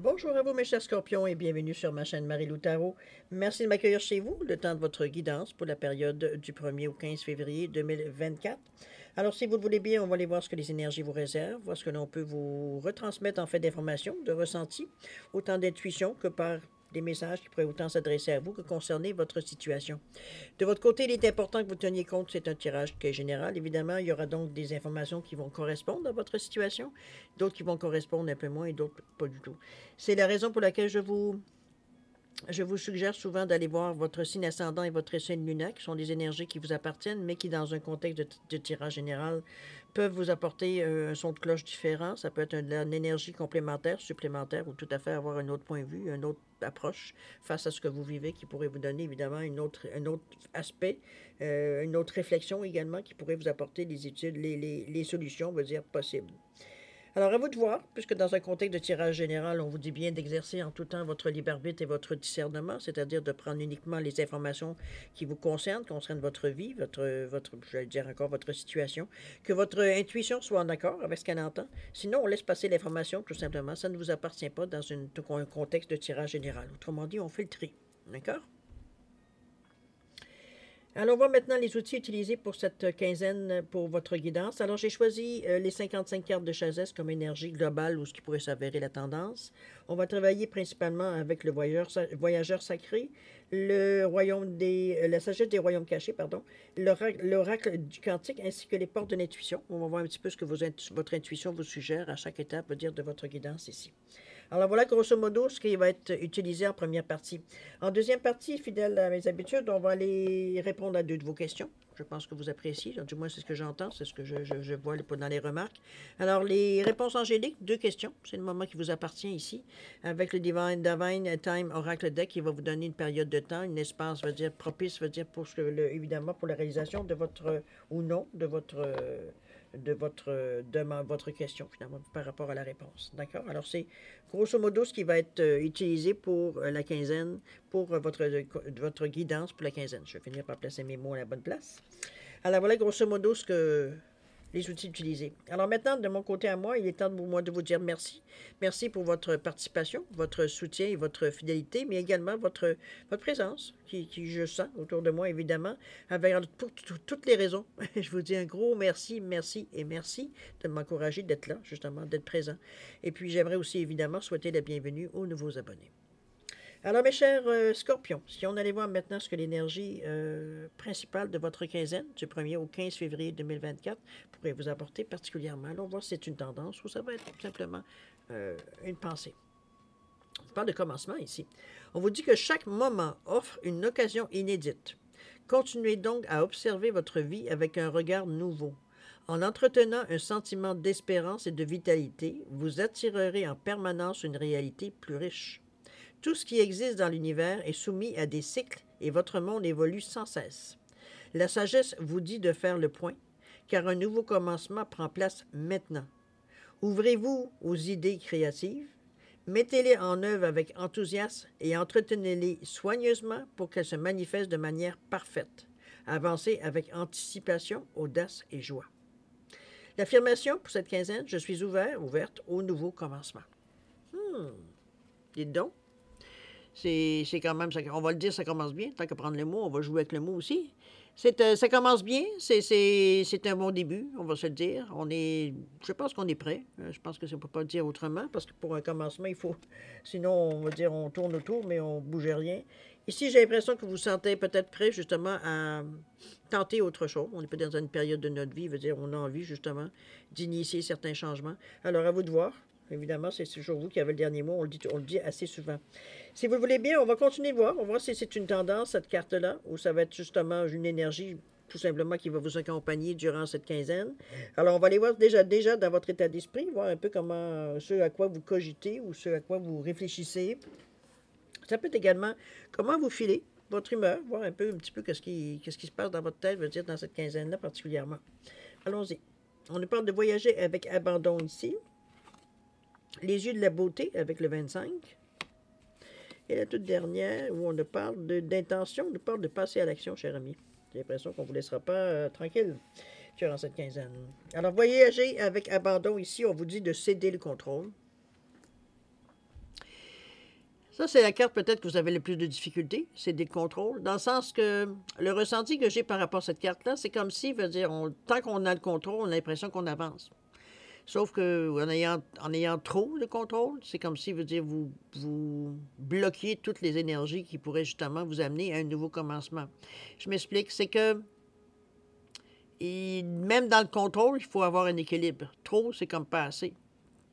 Bonjour à vous mes chers scorpions et bienvenue sur ma chaîne Marie-Lou Tarot. Merci de m'accueillir chez vous, le temps de votre guidance pour la période du 1er au 15 février 2024. Alors si vous le voulez bien, on va aller voir ce que les énergies vous réservent, voir ce que l'on peut vous retransmettre en fait d'informations, de ressentis, autant d'intuition que par des messages qui pourraient autant s'adresser à vous que concerner votre situation. De votre côté, il est important que vous teniez compte, c'est un tirage qui est général. Évidemment, il y aura donc des informations qui vont correspondre à votre situation, d'autres qui vont correspondre un peu moins et d'autres pas du tout. C'est la raison pour laquelle je vous suggère souvent d'aller voir votre signe ascendant et votre signe lunaire, qui sont des énergies qui vous appartiennent, mais qui, dans un contexte de tirage général, peuvent vous apporter un son de cloche différent. Ça peut être une énergie complémentaire, supplémentaire, ou tout à fait avoir un autre point de vue, une autre approche face à ce que vous vivez, qui pourrait vous donner évidemment un autre aspect, une autre réflexion également, qui pourrait vous apporter les études, les solutions, on va dire, possibles. Alors, à vous de voir, puisque dans un contexte de tirage général, on vous dit bien d'exercer en tout temps votre libre arbitre et votre discernement, c'est-à-dire de prendre uniquement les informations qui vous concernent votre vie, j'allais dire encore, votre situation, que votre intuition soit en accord avec ce qu'elle entend. Sinon, on laisse passer l'information, tout simplement. Ça ne vous appartient pas dans un contexte de tirage général. Autrement dit, on fait le tri. D'accord? Alors, on voit maintenant les outils utilisés pour cette quinzaine pour votre guidance. Alors, j'ai choisi les 55 cartes de sagesse comme énergie globale ou ce qui pourrait s'avérer la tendance. On va travailler principalement avec le voyageur sacré, le royaume la sagesse des royaumes cachés, pardon, l'oracle du cantique ainsi que les portes de l'intuition. On va voir un petit peu ce que votre intuition vous suggère à chaque étape, veut dire de votre guidance ici. Alors voilà grosso modo ce qui va être utilisé en première partie. En deuxième partie, fidèle à mes habitudes, on va aller répondre à deux de vos questions. Je pense que vous appréciez, du moins c'est ce que j'entends, c'est ce que je vois dans les remarques. Alors les réponses angéliques, deux questions, c'est le moment qui vous appartient ici, avec le Divine Time Oracle Deck qui va vous donner une période de temps, un espace, veut dire propice, veut dire pour évidemment pour la réalisation de votre, ou non, de votre question, finalement, par rapport à la réponse. D'accord? Alors, c'est grosso modo ce qui va être utilisé pour la quinzaine, pour votre guidance pour la quinzaine. Je vais finir par placer mes mots à la bonne place. Alors, voilà grosso modo ce que les outils utilisés. Alors maintenant, de mon côté à moi, il est temps pour moi de vous dire merci. Merci pour votre participation, votre soutien et votre fidélité, mais également votre présence qui je sens autour de moi, évidemment, pour toutes les raisons. Je vous dis un gros merci, merci et merci de m'encourager d'être là, justement, d'être présent. Et puis, j'aimerais aussi, évidemment, souhaiter la bienvenue aux nouveaux abonnés. Alors, mes chers scorpions, si on allait voir maintenant ce que l'énergie principale de votre quinzaine, du 1er au 15 février 2024, pourrait vous apporter particulièrement. Alors, on va voir si c'est une tendance ou ça va être tout simplement une pensée. On parle de commencement ici. On vous dit que chaque moment offre une occasion inédite. Continuez donc à observer votre vie avec un regard nouveau. En entretenant un sentiment d'espérance et de vitalité, vous attirerez en permanence une réalité plus riche. Tout ce qui existe dans l'univers est soumis à des cycles et votre monde évolue sans cesse. La sagesse vous dit de faire le point, car un nouveau commencement prend place maintenant. Ouvrez-vous aux idées créatives, mettez-les en œuvre avec enthousiasme et entretenez-les soigneusement pour qu'elles se manifestent de manière parfaite. Avancez avec anticipation, audace et joie. L'affirmation pour cette quinzaine, je suis ouverte au nouveau commencement. Dites donc. C'est quand même, on va le dire, ça commence bien. Tant qu'à prendre le mot, on va jouer avec le mot aussi. Ça commence bien, c'est un bon début, on va se le dire. Je pense qu'on est prêt. Je pense que ça ne peut pas le dire autrement, parce que pour un commencement, il faut... Sinon, on va dire, on tourne autour, mais on ne bouge rien. Ici, j'ai l'impression que vous vous sentez peut-être prêt, justement, à tenter autre chose. On est peut-être dans une période de notre vie, veut dire, on a envie, justement, d'initier certains changements. Alors, à vous de voir. Évidemment, c'est toujours vous qui avez le dernier mot. On le dit assez souvent. Si vous le voulez bien, on va continuer de voir. On va voir si c'est une tendance, cette carte-là, ou ça va être justement une énergie tout simplement qui va vous accompagner durant cette quinzaine. Alors, on va aller voir déjà dans votre état d'esprit, voir un peu comment, ce à quoi vous cogitez ou ce à quoi vous réfléchissez. Ça peut être également comment vous filez, votre humeur, voir un petit peu qu'est-ce qui se passe dans votre tête, je veux dire, dans cette quinzaine-là particulièrement. Allons-y. On nous parle de voyager avec abandon ici. Les yeux de la beauté avec le 25. Et la toute dernière, où on nous parle d'intention, on nous parle de passer à l'action, cher ami. J'ai l'impression qu'on ne vous laissera pas tranquille durant cette quinzaine. Alors, voyager avec abandon ici, on vous dit de céder le contrôle. Ça, c'est la carte peut-être que vous avez le plus de difficultés, c'est des contrôles, dans le sens que le ressenti que j'ai par rapport à cette carte-là, c'est comme si, veut dire, tant qu'on a le contrôle, on a l'impression qu'on avance. Sauf que en ayant trop de contrôle, c'est comme si, veut dire, vous bloquiez toutes les énergies qui pourraient justement vous amener à un nouveau commencement. Je m'explique, c'est que même dans le contrôle, il faut avoir un équilibre. Trop, c'est comme pas assez.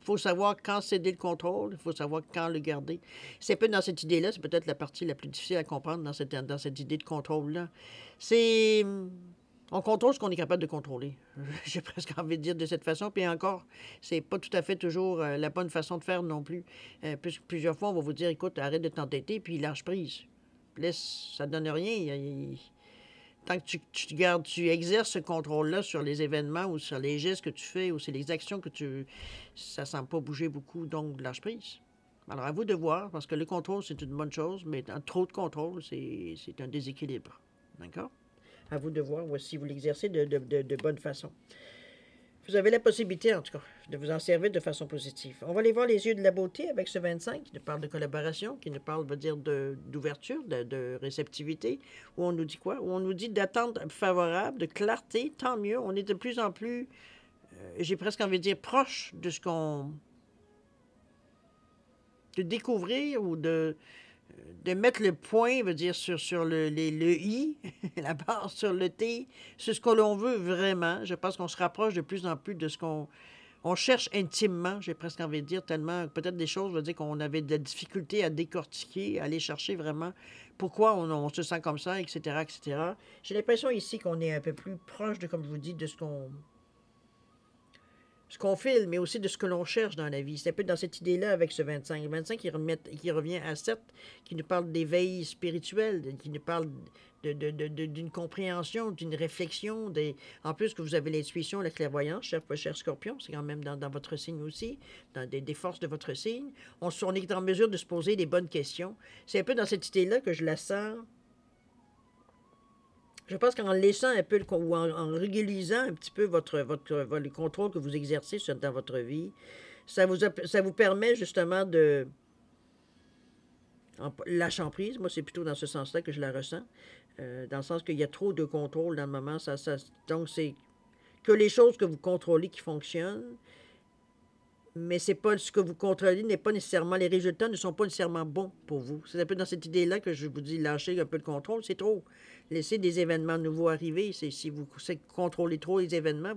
Il faut savoir quand céder le contrôle, il faut savoir quand le garder. C'est un peu dans cette idée-là, c'est peut-être la partie la plus difficile à comprendre dans cette idée de contrôle-là. C'est... On contrôle ce qu'on est capable de contrôler. J'ai presque envie de dire de cette façon. Puis encore, c'est pas tout à fait toujours la bonne façon de faire non plus. Plusieurs fois, on va vous dire, écoute, arrête de t'entêter, puis lâche prise. Laisse, ça donne rien. Tant que tu exerces ce contrôle-là sur les événements ou sur les gestes que tu fais ou sur les actions que ça ne semble pas bouger beaucoup, donc lâche prise. Alors, à vous de voir, parce que le contrôle, c'est une bonne chose, mais trop de contrôle, c'est un déséquilibre. D'accord? À vous de voir si vous l'exercez de bonne façon. Vous avez la possibilité, en tout cas, de vous en servir de façon positive. On va aller voir les yeux de la beauté avec ce 25 qui nous parle de collaboration, qui nous parle, veut dire, d'ouverture, de réceptivité, où on nous dit quoi? Où on nous dit d'attente favorable, de clarté, tant mieux. On est de plus en plus, j'ai presque envie de dire, proche de ce qu'on... de découvrir ou de mettre le point, veut dire, sur le I, la barre sur le T, sur ce que l'on veut vraiment. Je pense qu'on se rapproche de plus en plus de ce qu'on cherche intimement, j'ai presque envie de dire, tellement peut-être des choses, veut dire qu'on avait de la difficulté à décortiquer, à aller chercher vraiment pourquoi on se sent comme ça, etc., etc. J'ai l'impression ici qu'on est un peu plus proche de, comme je vous dis, de ce qu'on file, mais aussi de ce que l'on cherche dans la vie. C'est un peu dans cette idée-là avec ce 25. Le 25 qui revient à 7, qui nous parle d'éveil spirituel, qui nous parle d'une compréhension, d'une réflexion. En plus que vous avez l'intuition, la clairvoyance, cher Scorpion, c'est quand même dans votre signe aussi, dans des forces de votre signe. On est en mesure de se poser des bonnes questions. C'est un peu dans cette idée-là que je la sens. Je pense qu'en laissant un peu, ou en régulisant un petit peu le contrôle que vous exercez dans votre vie, ça vous permet justement de... Lâchant prise, moi c'est plutôt dans ce sens-là que je la ressens, dans le sens qu'il y a trop de contrôle dans le moment. Donc c'est que les choses que vous contrôlez qui fonctionnent, mais c'est pas ce que vous contrôlez n'est pas nécessairement, les résultats ne sont pas nécessairement bons pour vous. C'est un peu dans cette idée-là que je vous dis, lâcher un peu le contrôle, c'est trop. Laissez des événements nouveaux arriver. Si vous contrôlez trop les événements,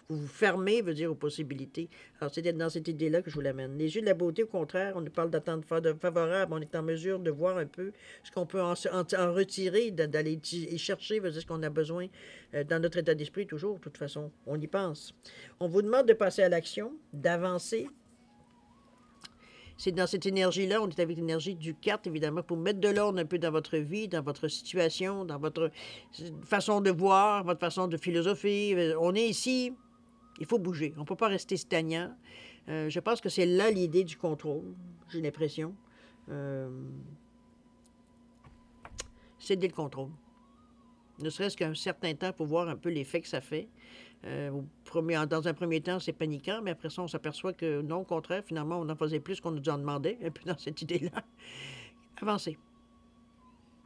vous fermez, veut dire, aux possibilités. Alors, c'est dans cette idée-là que je vous l'amène. Les yeux de la beauté, au contraire, on nous parle d'attente favorable. On est en mesure de voir un peu ce qu'on peut en retirer, d'aller chercher, veut dire, ce qu'on a besoin dans notre état d'esprit, toujours, de toute façon. On y pense. On vous demande de passer à l'action, d'avancer. C'est dans cette énergie-là, on est avec l'énergie du 4, évidemment, pour mettre de l'ordre un peu dans votre vie, dans votre situation, dans votre façon de voir, votre façon de philosopher. On est ici, il faut bouger. On ne peut pas rester stagnant. Je pense que c'est là l'idée du contrôle, j'ai l'impression. Céder le contrôle. Ne serait-ce qu'un certain temps pour voir un peu l'effet que ça fait. Dans un premier temps, c'est paniquant, mais après ça, on s'aperçoit que non, au contraire, finalement, on en faisait plus qu'on nous en demandait, un peu dans cette idée-là. Avancez.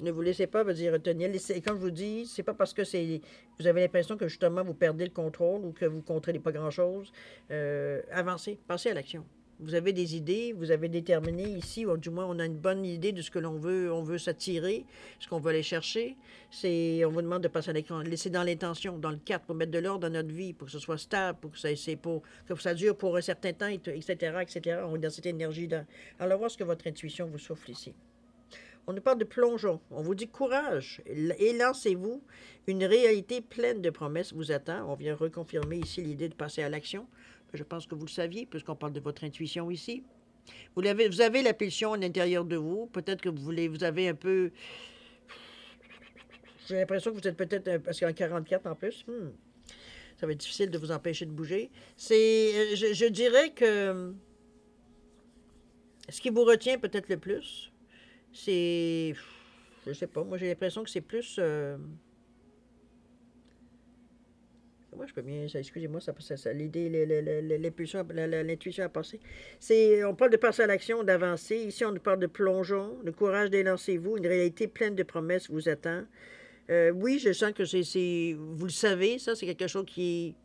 Ne vous laissez pas, dire, retenir. Comme je vous dis, c'est pas parce que vous avez l'impression que justement vous perdez le contrôle ou que vous ne contrôlez pas grand-chose. Avancez, passez à l'action. Vous avez des idées, vous avez déterminé ici, ou du moins on a une bonne idée de ce que on veut s'attirer, ce qu'on veut aller chercher. On vous demande de passer à l'écran. Laissez dans l'intention, dans le 4, pour mettre de l'ordre dans notre vie, pour que ce soit stable, pour que ça dure pour un certain temps, etc., etc. On est dans cette énergie-là. Alors, voir ce que votre intuition vous souffle ici. On nous parle de plongeon. On vous dit courage et lancez-vous. Une réalité pleine de promesses vous attend. On vient reconfirmer ici l'idée de passer à l'action. Je pense que vous le saviez, puisqu'on parle de votre intuition ici. Vous avez la pulsion à l'intérieur de vous. Peut-être que vous avez un peu... J'ai l'impression que vous êt peut-être... Parce qu'il y a un 44 en plus. Ça va être difficile de vous empêcher de bouger. Je dirais que... Ce qui vous retient peut-être le plus, c'est... Je sais pas. Moi, j'ai l'impression que c'est plus... Moi, je peux bien, excusez-moi, l'idée, l'impulsion, l'intuition a passé. On parle de passer à l'action, d'avancer. Ici, on nous parle de plongeon, le courage d'élancez-vous, une réalité pleine de promesses vous attend. Oui, je sens que vous le savez, ça, c'est quelque chose qui est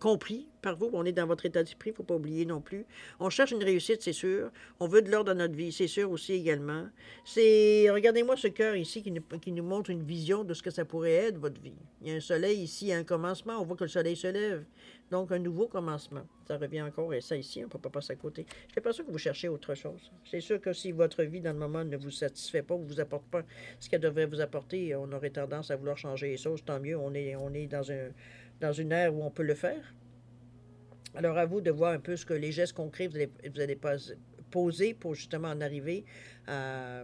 compris par vous. On est dans votre état d'esprit, il ne faut pas oublier non plus. On cherche une réussite, c'est sûr. On veut de l'ordre dans notre vie, c'est sûr aussi également. Regardez-moi ce cœur ici qui nous montre une vision de ce que ça pourrait être, votre vie. Il y a un soleil ici, un commencement, on voit que le soleil se lève. Donc, un nouveau commencement. Ça revient encore, et ça ici, on ne peut pas passer à côté. Je suis pas sûr que vous cherchez autre chose. C'est sûr que si votre vie, dans le moment, ne vous satisfait pas, ou ne vous apporte pas ce qu'elle devrait vous apporter, on aurait tendance à vouloir changer les choses. Tant mieux, on est dans une ère où on peut le faire. Alors, à vous de voir un peu ce que les gestes concrets vous allez poser pour justement en arriver à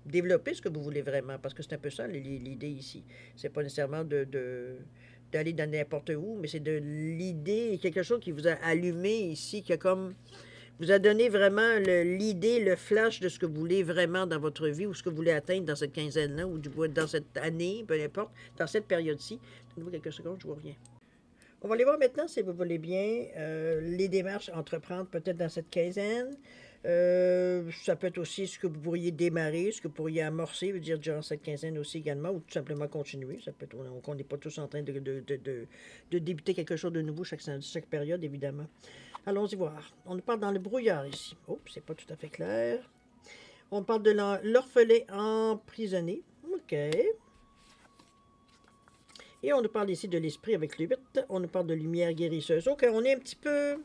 développer ce que vous voulez vraiment. Parce que c'est un peu ça l'idée ici. C'est pas nécessairement d'aller dans n'importe où, mais c'est de l'idée, quelque chose qui vous a allumé ici, qui a comme vous a donné vraiment l'idée, le flash de ce que vous voulez vraiment dans votre vie ou ce que vous voulez atteindre dans cette quinzaine-là ou du moins dans cette année, peu importe, dans cette période-ci. Donnez-moi quelques secondes, je vous reviens. On va aller voir maintenant, si vous voulez bien, les démarches à entreprendre peut-être dans cette quinzaine. Ça peut être aussi ce que vous pourriez démarrer, ce que vous pourriez amorcer, veut dire durant cette quinzaine aussi également, ou tout simplement continuer. Ça peut être, on n'est pas tous en train de débuter quelque chose de nouveau chaque période, évidemment. Allons-y voir. On nous parle dans le brouillard ici. Oh, c'est pas tout à fait clair. On parle de l'orphelin emprisonné. OK. Et on nous parle ici de l'esprit avec le 8. On nous parle de lumière guérisseuse. OK, on est un petit peu...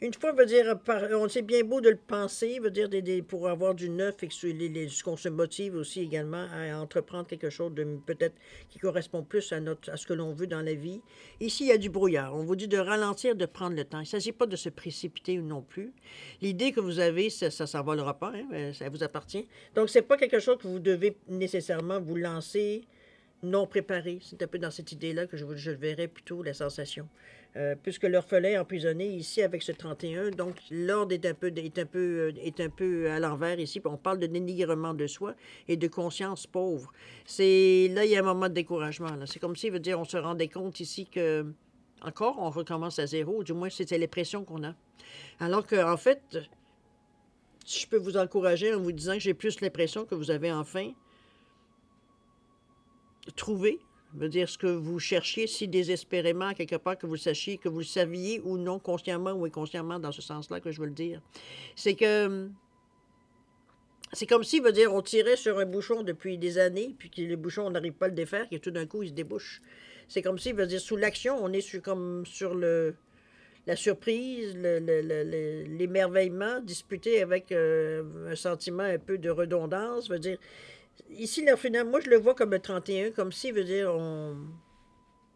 Une fois, veut dire, c'est bien beau de le penser, veut dire pour avoir du neuf et ce qu'on se motive aussi également à entreprendre quelque chose de peut-être qui correspond plus à ce que l'on veut dans la vie. Ici, il y a du brouillard. On vous dit de ralentir, de prendre le temps. Il ne s'agit pas de se précipiter non plus. L'idée que vous avez, ça ne s'envolera pas, hein, ça vous appartient. Donc, ce n'est pas quelque chose que vous devez nécessairement vous lancer non préparé. C'est un peu dans cette idée-là que je verrais plutôt la sensation. Puisque l'orphelin emprisonné ici avec ce 31, donc l'ordre est un peu à l'envers ici. On parle de dénigrement de soi et de conscience pauvre. Là, il y a un moment de découragement. C'est comme si, veut dire, on se rendait compte ici que, encore, on recommence à zéro. Du moins, c'était l'impression qu'on a. Alors qu'en fait, je peux vous encourager en vous disant que j'ai plus l'impression que vous avez enfin trouvé, veut dire ce que vous cherchiez si désespérément, quelque part, que vous le sachiez, que vous le saviez ou non, consciemment ou inconsciemment, dans ce sens-là que je veux le dire. C'est que c'est comme si, veut dire, on tirait sur un bouchon depuis des années, puis que le bouchon, on n'arrive pas à le défaire, et tout d'un coup, il se débouche. C'est comme si, veut dire, sous l'action, on est comme sur la surprise, l'émerveillement, disputé avec un sentiment un peu de redondance, veut dire... Ici, finalement, moi, je le vois comme le 31, comme si, veut dire,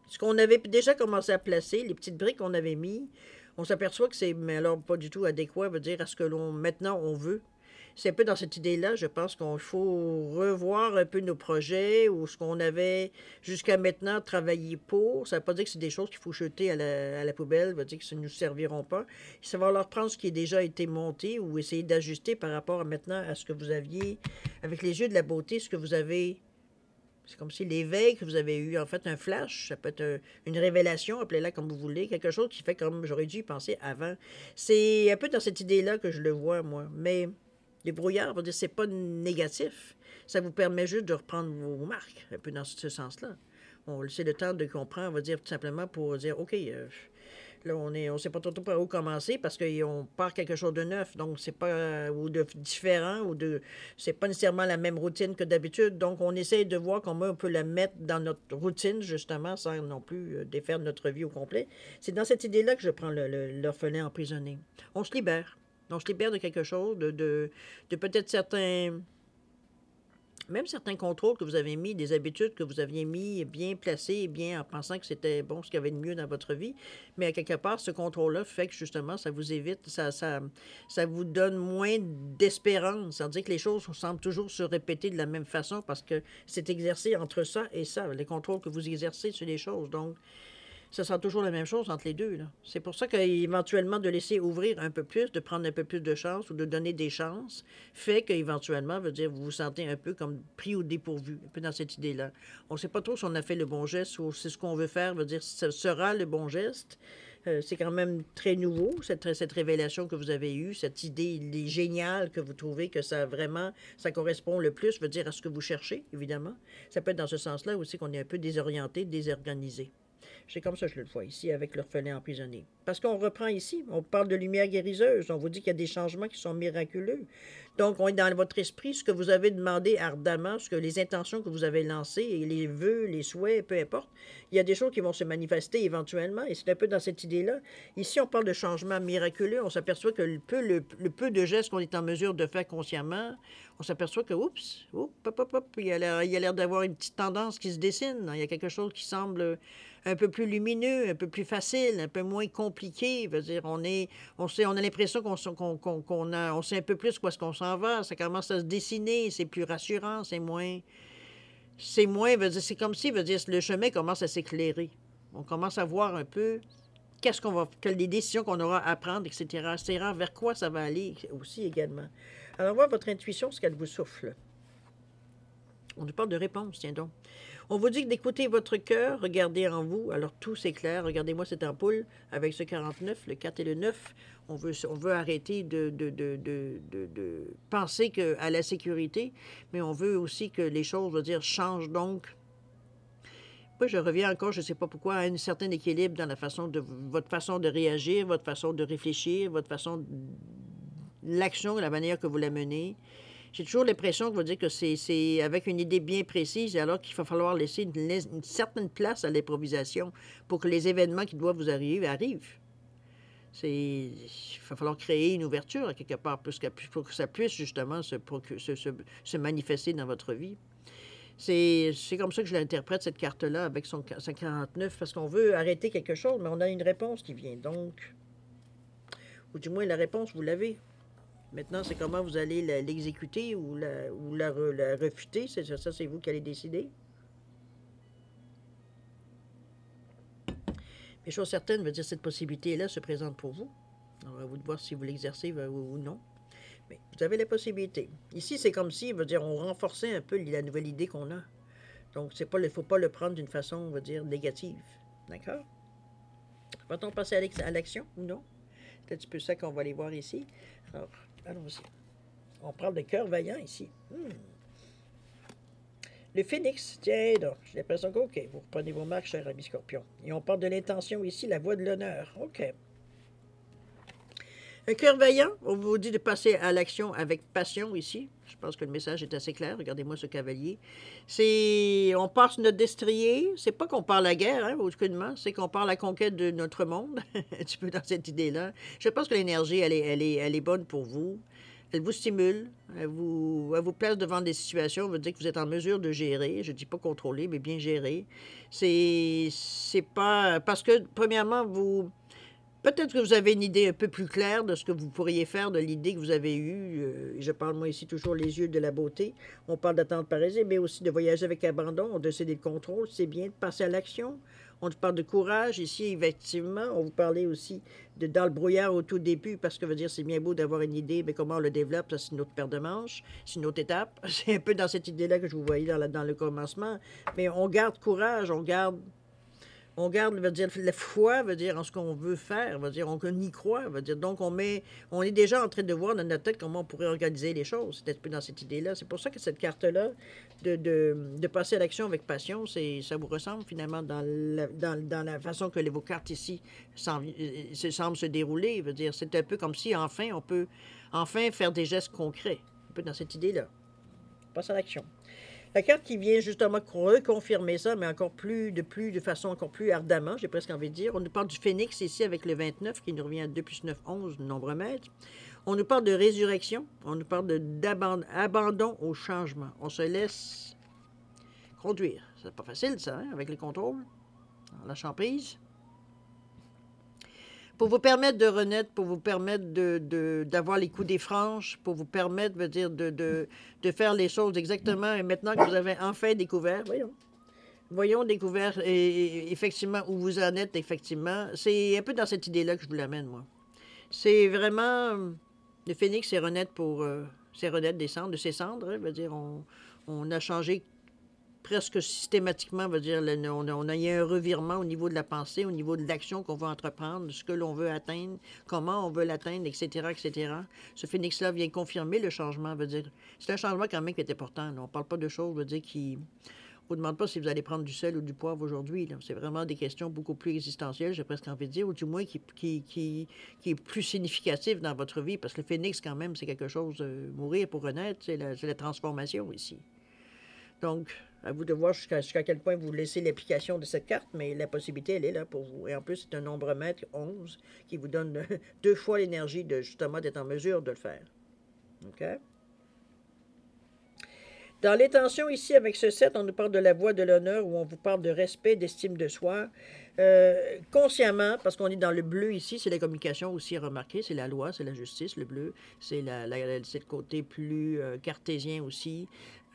ce qu'on avait déjà commencé à placer, les petites briques qu'on avait mis, on s'aperçoit que c'est, mais alors, pas du tout adéquat, veut dire, à ce que maintenant, on veut. C'est un peu dans cette idée-là, je pense qu'il faut revoir un peu nos projets ou ce qu'on avait jusqu'à maintenant travaillé pour. Ça ne veut pas dire que c'est des choses qu'il faut jeter à la poubelle, ça veut dire que ça ne nous serviront pas. Ça va leur prendre ce qui a déjà été monté ou essayer d'ajuster par rapport à maintenant à ce que vous aviez, avec les yeux de la beauté, ce que vous avez. C'est comme si l'éveil que vous avez eu, en fait, un flash, ça peut être une révélation, appelez-la comme vous voulez, quelque chose qui fait comme j'aurais dû y penser avant. C'est un peu dans cette idée-là que je le vois, moi. Mais... les brouillards, c'est pas négatif. Ça vous permet juste de reprendre vos marques, un peu dans ce sens-là. C'est le temps de comprendre, on va dire tout simplement pour dire, OK, là, on ne sait pas trop par où commencer parce qu'on part quelque chose de neuf. Donc, c'est pas, ou de différent, c'est pas nécessairement la même routine que d'habitude. Donc, on essaye de voir comment on peut la mettre dans notre routine, justement, sans non plus défaire notre vie au complet. C'est dans cette idée-là que je prends l'orphelin emprisonné. On se libère. On se libère de quelque chose, de peut-être certains contrôles que vous avez mis, des habitudes que vous aviez mis bien placées, bien en pensant que c'était bon ce qu'il y avait de mieux dans votre vie. Mais à quelque part, ce contrôle-là fait que justement, ça vous évite, ça vous donne moins d'espérance. C'est-à-dire que les choses semblent toujours se répéter de la même façon parce que c'est exercé entre ça et ça, les contrôles que vous exercez sur les choses. Donc, Ça sent toujours la même chose entre les deux, là. C'est pour ça qu'éventuellement, de laisser ouvrir un peu plus, de prendre un peu plus de chance ou de donner des chances, fait qu'éventuellement, veut dire, vous vous sentez un peu comme pris au dépourvu, un peu dans cette idée-là. On ne sait pas trop si on a fait le bon geste ou c'est ce qu'on veut faire, veut dire, ce sera le bon geste. C'est quand même très nouveau, cette révélation que vous avez eue, cette idée géniale que vous trouvez que ça vraiment, ça correspond le plus, veut dire, à ce que vous cherchez, évidemment. Ça peut être dans ce sens-là aussi qu'on est un peu désorienté, désorganisé. C'est comme ça que je le vois ici avec l'orphelin emprisonné. Parce qu'on reprend ici, on parle de lumière guériseuse, on vous dit qu'il y a des changements qui sont miraculeux. Donc, on est dans votre esprit, ce que vous avez demandé ardemment, ce que les intentions que vous avez lancées, et les vœux, les souhaits, peu importe, il y a des choses qui vont se manifester éventuellement, et c'est un peu dans cette idée-là. Ici, on parle de changements miraculeux, on s'aperçoit que le peu de gestes qu'on est en mesure de faire consciemment, on s'aperçoit que, oups, il y a l'air d'avoir une petite tendance qui se dessine, il y a quelque chose qui semble un peu plus lumineux, un peu plus facile, un peu moins compliqué. Veut dire, on a l'impression qu'on on sait un peu plus où est-ce qu'on s'en va. Ça commence à se dessiner, c'est plus rassurant, veut dire, c'est comme si, veut dire, le chemin commence à s'éclairer. On commence à voir un peu quelles les décisions qu'on aura à prendre, etc., etc., vers quoi ça va aller aussi également. Alors, voir votre intuition, ce qu'elle vous souffle. On nous parle de réponse, tiens donc. On vous dit d'écouter votre cœur, regardez en vous. Alors, tout s'éclaire. Regardez-moi cette ampoule avec ce 49, le 4 et le 9. On veut arrêter de penser à la sécurité, mais on veut aussi que les choses, veut dire, changent donc. Moi, je reviens encore, je ne sais pas pourquoi, à un certain équilibre dans votre façon de réagir, votre façon de réfléchir, votre façon, l'action, la manière que vous la menez. J'ai toujours l'impression que vous dire que c'est avec une idée bien précise, alors qu'il va falloir laisser une certaine place à l'improvisation pour que les événements qui doivent vous arriver arrivent. Il va falloir créer une ouverture à quelque part pour que ça puisse justement se manifester dans votre vie. C'est comme ça que je l'interprète, cette carte-là, avec son 49, parce qu'on veut arrêter quelque chose, mais on a une réponse qui vient. Donc, ou du moins la réponse, vous l'avez. Maintenant, c'est comment vous allez l'exécuter ou la refuter. Ça, c'est vous qui allez décider. Mais chose certaine, veut dire cette possibilité-là se présente pour vous. Alors, à vous de voir si vous l'exercez ou non. Mais vous avez la possibilité. Ici, c'est comme si, veut dire, on renforçait un peu la nouvelle idée qu'on a. Donc, il ne faut pas le prendre d'une façon, on va dire, négative. D'accord? Va-t-on passer à l'action ou non? C'est un petit peu ça qu'on va aller voir ici. Alors, allons-y. On parle de cœur vaillant ici. Le phénix, tiens donc, j'ai l'impression que, OK, vous reprenez vos marques, cher ami Scorpion. Et on parle de l'intention ici, la voie de l'honneur. OK. Un cœur vaillant, on vous dit de passer à l'action avec passion ici. Je pense que le message est assez clair. Regardez-moi ce cavalier. On passe notre destrier. C'est pas qu'on parle la guerre, hein, aucunement. C'est qu'on parle la conquête de notre monde. Un petit peu dans cette idée-là. Je pense que l'énergie, elle est bonne pour vous. Elle vous stimule. Elle vous place devant des situations. Elle veut dire que vous êtes en mesure de gérer. Je ne dis pas contrôler, mais bien gérer. C'est pas... Parce que, premièrement, peut-être que vous avez une idée un peu plus claire de ce que vous pourriez faire, de l'idée que vous avez eue. Je parle, moi, ici, toujours les yeux de la beauté. On parle d'attente parésée, mais aussi de voyager avec abandon, de céder le contrôle. C'est bien de passer à l'action. On parle de courage. Ici, effectivement, on vous parlait aussi dans le brouillard au tout début, parce que, veut dire, c'est bien beau d'avoir une idée, mais comment on le développe, ça, c'est une autre paire de manches, c'est une autre étape. C'est un peu dans cette idée-là que je vous voyais dans le commencement. Mais on garde courage, on garde, veut dire, la foi, veut dire, en ce qu'on veut faire, veut dire, on y croit, veut dire, donc on est déjà en train de voir dans notre tête comment on pourrait organiser les choses. C'est un peu dans cette idée-là. C'est pour ça que cette carte-là, de passer à l'action avec passion, ça vous ressemble finalement dans la façon que vos cartes ici semblent se dérouler. Veut dire, c'est un peu comme si enfin on peut faire des gestes concrets. Un peu dans cette idée-là. Passe à l'action. La carte qui vient justement reconfirmer ça, mais de façon encore plus ardemment, j'ai presque envie de dire. On nous parle du phénix ici avec le 29, qui nous revient à 2 plus 9, 11, nombre maître. On nous parle de résurrection. On nous parle d'abandon au changement. On se laisse conduire. C'est pas facile, ça, hein, avec les contrôles. Alors, lâchant prise. Pour vous permettre de renaître, pour vous permettre d'avoir les coups des franches, pour vous permettre, veut dire, de faire les choses exactement. Et maintenant que vous avez enfin découvert, voyons, Voyons découvert, et effectivement, où vous en êtes, effectivement. C'est un peu dans cette idée-là que je vous l'amène, moi. C'est vraiment... Le phénix, c'est renaître des cendres, de ses cendres. Hein, veut dire, on a changé presque systématiquement, veut dire, on a eu un revirement au niveau de la pensée, au niveau de l'action qu'on veut entreprendre, ce que l'on veut atteindre, comment on veut l'atteindre, etc., etc. Ce phénix-là vient confirmer le changement, veut dire. C'est un changement quand même qui est important. Là. On parle pas de choses, veut dire, qui... On ne vous demande pas si vous allez prendre du sel ou du poivre aujourd'hui. C'est vraiment des questions beaucoup plus existentielles, j'ai presque envie de dire, ou du moins qui est plus significative dans votre vie, parce que le phénix, quand même, c'est quelque chose, mourir pour renaître, c'est la transformation ici. Donc, à vous de voir jusqu'à quel point vous laissez l'application de cette carte, mais la possibilité, elle est là pour vous. Et en plus, c'est un nombre maître 11 qui vous donne 2 fois l'énergie de justement d'être en mesure de le faire. OK? Dans l'intention ici, avec ce 7, on nous parle de la voie de l'honneur, où on vous parle de respect, d'estime de soi. Consciemment, parce qu'on est dans le bleu ici, c'est la communication aussi remarquée, c'est la loi, c'est la justice, le bleu, c'est le côté plus cartésien aussi.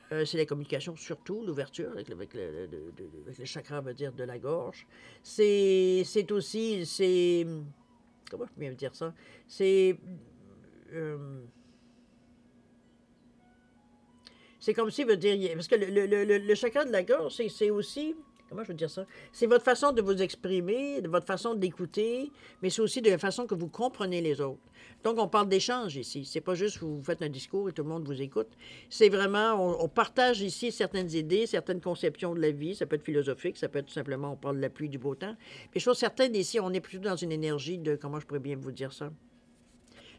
C'est la communication surtout, l'ouverture avec le chakra, on va dire, de la gorge. C'est aussi, comment je peux bien dire ça? Euh, c'est comme si, veut dire, parce que le chakra de la gorge, c'est aussi, comment je veux dire ça? C'est votre façon de vous exprimer, de votre façon d'écouter, mais c'est aussi de la façon que vous comprenez les autres. Donc, on parle d'échange ici. C'est pas juste vous faites un discours et tout le monde vous écoute. C'est vraiment, on partage ici certaines idées, certaines conceptions de la vie. Ça peut être philosophique, ça peut être tout simplement, on parle de la pluie, du beau temps. Puis, chose certaine, ici, on est plutôt dans une énergie de, comment je pourrais bien vous dire ça?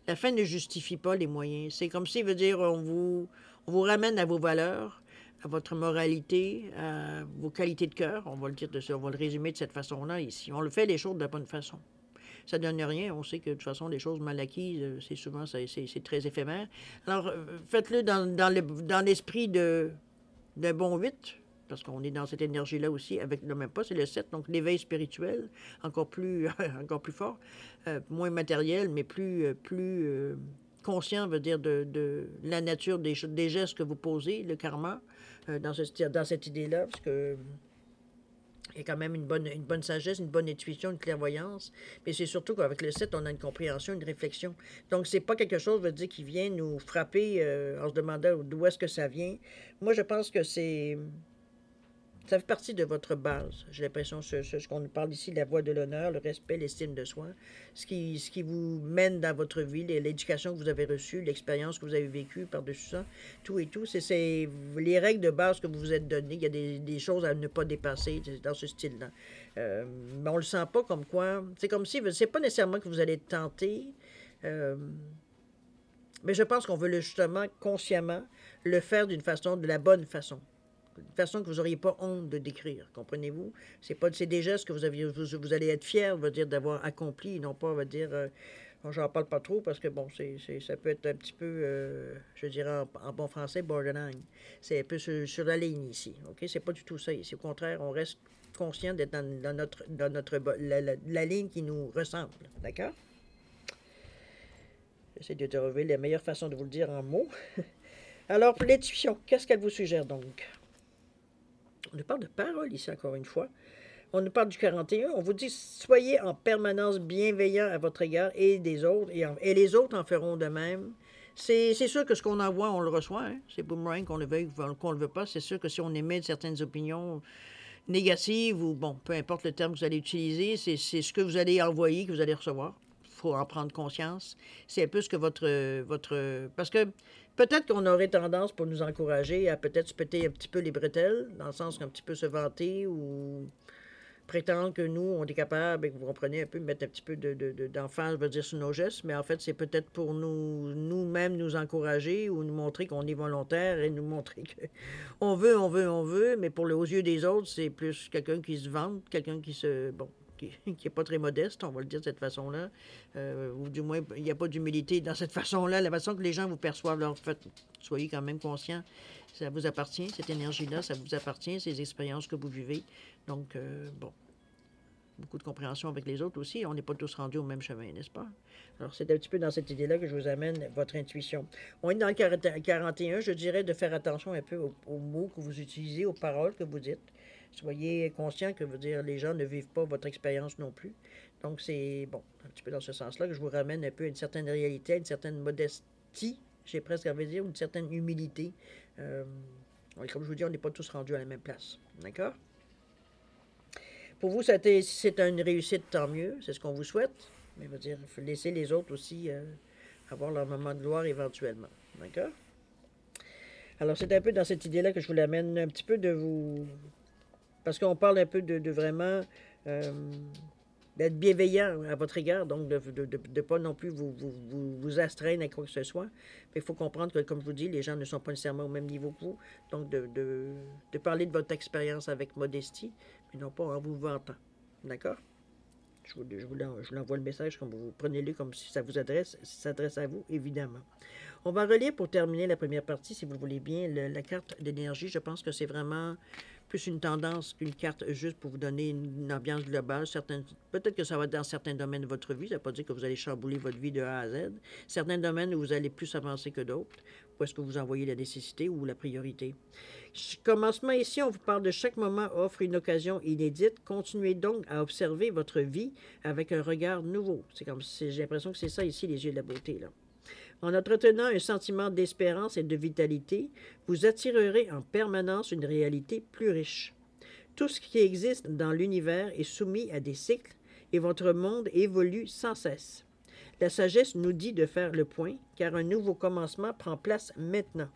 La fin ne justifie pas les moyens. C'est comme si, veut dire, on vous ramène à vos valeurs, à votre moralité, à vos qualités de cœur. On va le dire on va le résumer de cette façon-là ici. On le fait les choses de la bonne façon. Ça ne donne rien. On sait que de toute façon, les choses mal acquises, c'est souvent c'est très éphémère. Alors, faites-le dans l'esprit d'un bon 8, parce qu'on est dans cette énergie-là aussi, avec le même pas, c'est le 7, donc l'éveil spirituel, encore plus, encore plus fort, moins matériel, mais plus conscient, veut dire, de la nature des gestes que vous posez, le karma, dans cette idée-là, parce que il y a quand même une bonne sagesse, une bonne intuition, une clairvoyance. Mais c'est surtout qu'avec le 7, on a une compréhension, une réflexion. Donc, c'est pas quelque chose, veut dire, qui vient nous frapper en se demandant d'où est-ce que ça vient. Moi, je pense que ça fait partie de votre base. J'ai l'impression, ce qu'on nous parle ici, la voie de l'honneur, le respect, l'estime de soi, ce qui vous mène dans votre vie, l'éducation que vous avez reçue, l'expérience que vous avez vécue par-dessus ça, tout et tout, c'est les règles de base que vous vous êtes données. Il y a des choses à ne pas dépasser dans ce style-là. Mais on le sent pas comme quoi. C'est comme si, c'est pas nécessairement que vous allez tenter, mais je pense qu'on veut justement, consciemment, le faire de la bonne façon. De façon que vous n'auriez pas honte de décrire, comprenez-vous? C'est des gestes que vous allez être fiers, veut dire, d'avoir accompli, non pas, veut dire, bon, j'en parle pas trop parce que, bon, ça peut être un petit peu, je dirais en bon français, borderline. C'est un peu sur la ligne ici, OK? C'est pas du tout ça ici. Au contraire, on reste conscient d'être dans la ligne qui nous ressemble, d'accord? J'essaie de trouver la meilleure façon de vous le dire en mots. Alors, pour l'intuition, qu'est-ce qu'elle vous suggère donc? On nous parle de parole ici, encore une fois. On nous parle du 41. On vous dit, soyez en permanence bienveillant à votre égard et des autres, et les autres en feront de même. C'est sûr que ce qu'on envoie, on le reçoit. Hein? C'est boomerang, qu'on le veuille ou qu'on le veut pas. C'est sûr que si on émet certaines opinions négatives ou, bon, peu importe le terme que vous allez utiliser, c'est ce que vous allez envoyer que vous allez recevoir. Il faut en prendre conscience. C'est un peu ce que parce que peut-être qu'on aurait tendance pour nous encourager à peut-être se péter un petit peu les bretelles, dans le sens qu'un petit peu se vanter ou prétendre que nous, on est capable, et que vous comprenez un peu, mettre un petit peu d'emphase, je veux dire, sur nos gestes, mais en fait, c'est peut-être pour nous-mêmes nous encourager ou nous montrer qu'on est volontaire et nous montrer qu'on veut, mais aux yeux des autres, c'est plus quelqu'un qui se vante, quelqu'un qui n'est pas très modeste, on va le dire de cette façon-là, ou du moins, il n'y a pas d'humilité dans cette façon-là, la façon que les gens vous perçoivent, leur fait, soyez quand même conscients, ça vous appartient, cette énergie-là, ça vous appartient, ces expériences que vous vivez, donc, bon, beaucoup de compréhension avec les autres aussi, on n'est pas tous rendus au même chemin, n'est-ce pas? Alors, c'est un petit peu dans cette idée-là que je vous amène votre intuition. On est dans le 41, je dirais de faire attention un peu aux mots que vous utilisez, aux paroles que vous dites. Soyez conscient que veut dire les gens ne vivent pas votre expérience non plus. Donc, c'est bon, un petit peu dans ce sens-là que je vous ramène un peu à une certaine réalité, à une certaine modestie, j'ai presque envie de dire, une certaine humilité. Oui, comme je vous dis, on n'est pas tous rendus à la même place. D'accord? Pour vous, si c'est une réussite, tant mieux, c'est ce qu'on vous souhaite. Mais veut dire, il faut laisser les autres aussi avoir leur moment de gloire éventuellement. D'accord? Alors, c'est un peu dans cette idée-là que je vous l'amène un petit peu de vous. Parce qu'on parle un peu de vraiment euh, d'être bienveillant à votre égard, donc de ne pas non plus vous astreindre à quoi que ce soit. Mais il faut comprendre que, comme je vous dis, les gens ne sont pas nécessairement au même niveau que vous. Donc, de parler de votre expérience avec modestie, mais non pas en vous vantant. D'accord? Je vous envoie le message, comme vous prenez-le comme si ça vous adresse, si ça s'adresse à vous, évidemment. On va relire pour terminer la première partie, si vous le voulez bien, la carte d'énergie. Je pense que c'est vraiment plus une tendance qu'une carte juste pour vous donner une ambiance globale. Peut-être que ça va être dans certains domaines de votre vie. Ça ne veut pas dire que vous allez chambouler votre vie de A à Z. Certains domaines où vous allez plus avancer que d'autres. Où est-ce que vous envoyez la nécessité ou la priorité? Commencement ici, on vous parle de chaque moment offre une occasion inédite. Continuez donc à observer votre vie avec un regard nouveau. C'est comme si j'ai l'impression que c'est ça ici, les yeux de la beauté, là. En entretenant un sentiment d'espérance et de vitalité, vous attirerez en permanence une réalité plus riche. Tout ce qui existe dans l'univers est soumis à des cycles et votre monde évolue sans cesse. La sagesse nous dit de faire le point, car un nouveau commencement prend place maintenant.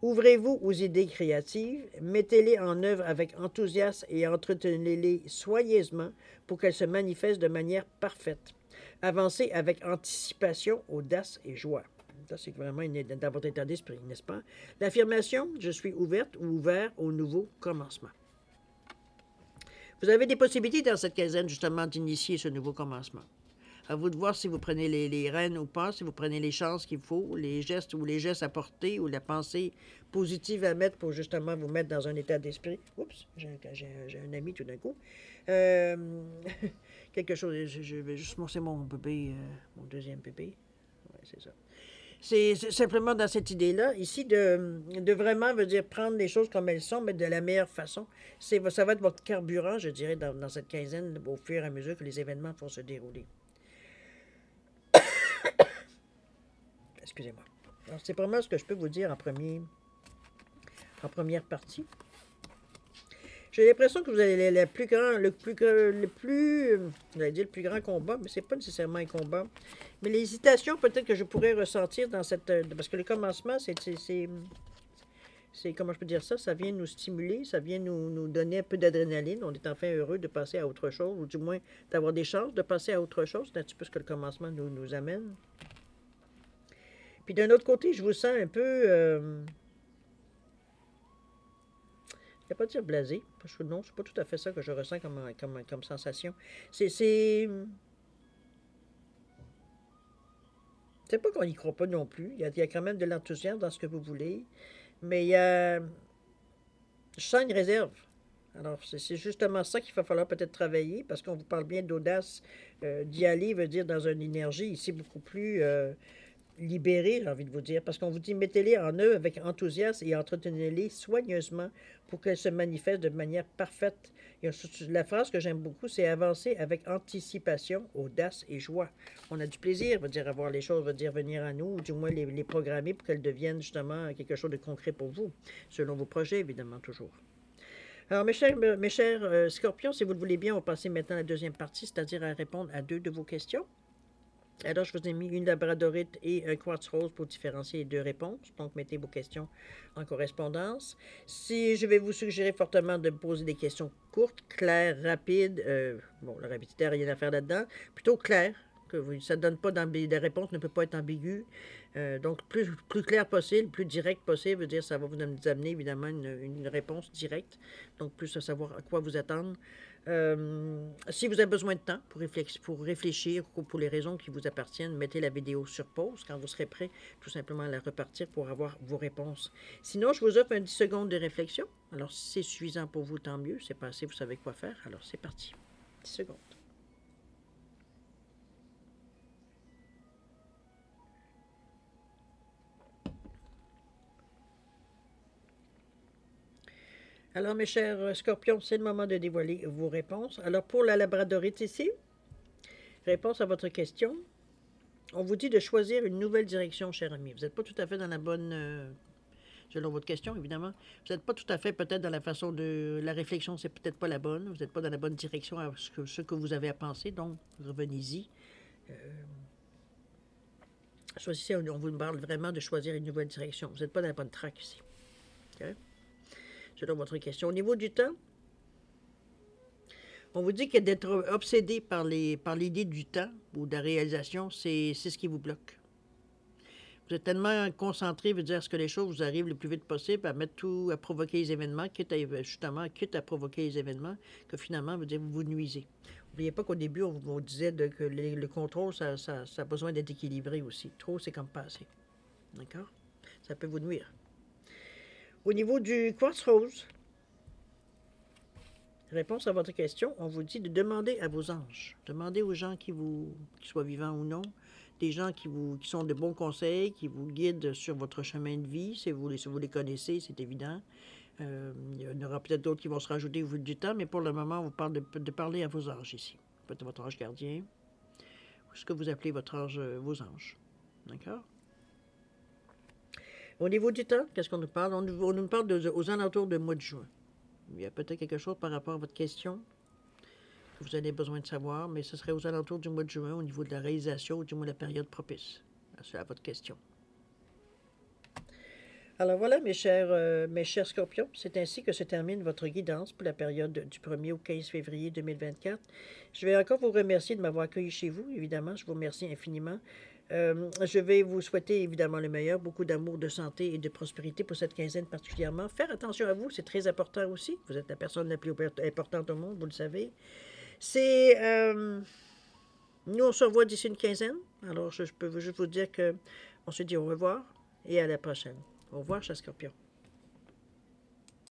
Ouvrez-vous aux idées créatives, mettez-les en œuvre avec enthousiasme et entretenez-les soigneusement pour qu'elles se manifestent de manière parfaite. Avancez avec anticipation, audace et joie. Ça, c'est vraiment dans votre état d'esprit, n'est-ce pas? L'affirmation, je suis ouverte ou ouvert au nouveau commencement. Vous avez des possibilités dans cette quinzaine, justement, d'initier ce nouveau commencement. À vous de voir si vous prenez les rênes ou pas, si vous prenez les chances qu'il faut, les gestes ou les gestes à porter ou la pensée positive à mettre pour justement vous mettre dans un état d'esprit. Oups, j'ai un ami tout d'un coup. Quelque chose, je vais juste c'est mon bébé, mon deuxième bébé. Oui, c'est ça. C'est simplement dans cette idée-là, ici, de vraiment, veut dire, prendre les choses comme elles sont, mais de la meilleure façon. Ça va être votre carburant, je dirais, dans cette quinzaine, au fur et à mesure que les événements vont se dérouler. Excusez-moi. Alors, c'est vraiment ce que je peux vous dire en première partie. J'ai l'impression que vous avez le plus grand combat, mais c'est pas nécessairement un combat. Mais l'hésitation, peut-être que je pourrais ressentir dans cette... Parce que le commencement, comment je peux dire ça? Ça vient nous stimuler, ça vient nous donner un peu d'adrénaline. On est enfin heureux de passer à autre chose, ou du moins d'avoir des chances de passer à autre chose. C'est un petit peu ce que le commencement nous amène. Puis d'un autre côté, je vous sens un peu... je ne vais pas dire blasé, parce que non, c'est pas tout à fait ça que je ressens comme sensation. C'est pas qu'on n'y croit pas non plus. Il y a quand même de l'enthousiasme dans ce que vous voulez. Mais je sens une réserve. Alors, c'est justement ça qu'il va falloir peut-être travailler, parce qu'on vous parle bien d'audace. D'y aller veut dire dans une énergie ici beaucoup plus libérée, j'ai envie de vous dire. Parce qu'on vous dit, mettez-les en œuvre avec enthousiasme et entretenez-les soigneusement pour qu'elles se manifestent de manière parfaite. Et la phrase que j'aime beaucoup, c'est avancer avec anticipation, audace et joie. On a du plaisir, veut dire avoir les choses, veut dire venir à nous, ou du moins les programmer pour qu'elles deviennent justement quelque chose de concret pour vous, selon vos projets, évidemment, toujours. Alors, mes chers scorpions, si vous le voulez bien, on va passer maintenant à la deuxième partie, c'est-à-dire à répondre à 2 de vos questions. Alors, je vous ai mis une labradorite et un quartz rose pour différencier les 2 réponses. Donc, mettez vos questions en correspondance. Si je vais vous suggérer fortement de me poser des questions courtes, claires, rapides. Bon, la rapidité n'a rien à faire là-dedans. Plutôt claires. Ça ne donne pas d'ambiguïté. La réponse ne peut pas être ambiguë. Donc, plus clair possible, plus direct possible, veut dire ça va vous amener évidemment une réponse directe. Donc, plus à savoir à quoi vous attendre. Si vous avez besoin de temps pour réfléchir ou pour les raisons qui vous appartiennent, mettez la vidéo sur pause quand vous serez prêt, tout simplement à la repartir pour avoir vos réponses. Sinon, je vous offre un 10 secondes de réflexion. Alors, si c'est suffisant pour vous, tant mieux. C'est passé, vous savez quoi faire. Alors, c'est parti. 10 secondes. Alors, mes chers scorpions, c'est le moment de dévoiler vos réponses. Alors, pour la labradorite ici, réponse à votre question. On vous dit de choisir une nouvelle direction, cher ami. Vous n'êtes pas tout à fait dans la bonne... selon votre question, évidemment. Vous n'êtes pas tout à fait peut-être dans la façon de... La réflexion, c'est peut-être pas la bonne. Vous n'êtes pas dans la bonne direction à ce que vous avez à penser. Donc, revenez-y. Choisissez, on vous parle vraiment de choisir une nouvelle direction. Vous n'êtes pas dans la bonne track ici. Okay? Selon votre question. Au niveau du temps, on vous dit que d'être obsédé par l'idée du temps ou de la réalisation, c'est ce qui vous bloque. Vous êtes tellement concentré, veut dire, à ce que les choses vous arrivent le plus vite possible, à mettre tout, à provoquer les événements, quitte à provoquer les événements, que finalement, vous vous nuisez. N'oubliez pas qu'au début, on vous disait que le contrôle, ça a besoin d'être équilibré aussi. Trop, c'est comme pas assez. D'accord? Ça peut vous nuire. Au niveau du quartz rose, réponse à votre question, on vous dit de demander à vos anges. Demandez aux gens qui soient vivants ou non, des gens qui sont de bons conseils, qui vous guident sur votre chemin de vie, si vous les connaissez, c'est évident. Il y en aura peut-être d'autres qui vont se rajouter au fil du temps, mais pour le moment, on vous parle de parler à vos anges ici. Peut-être votre ange gardien, ou ce que vous appelez votre ange, vos anges. D'accord? Au niveau du temps, qu'est-ce qu'on nous parle? On nous parle aux alentours du mois de juin. Il y a peut-être quelque chose par rapport à votre question que vous avez besoin de savoir, mais ce serait aux alentours du mois de juin au niveau de la réalisation ou du moins la période propice à votre question. Alors voilà, mes chers scorpions, c'est ainsi que se termine votre guidance pour la période du 1er au 15 février 2024. Je vais encore vous remercier de m'avoir accueilli chez vous, évidemment. Je vous remercie infiniment. Je vais vous souhaiter évidemment le meilleur, beaucoup d'amour, de santé et de prospérité pour cette quinzaine particulièrement. Faire attention à vous, c'est très important aussi. Vous êtes la personne la plus importante au monde, vous le savez. Nous, on se revoit d'ici une quinzaine. Alors, je peux juste vous dire qu'on se dit au revoir et à la prochaine. Au revoir, chers scorpions.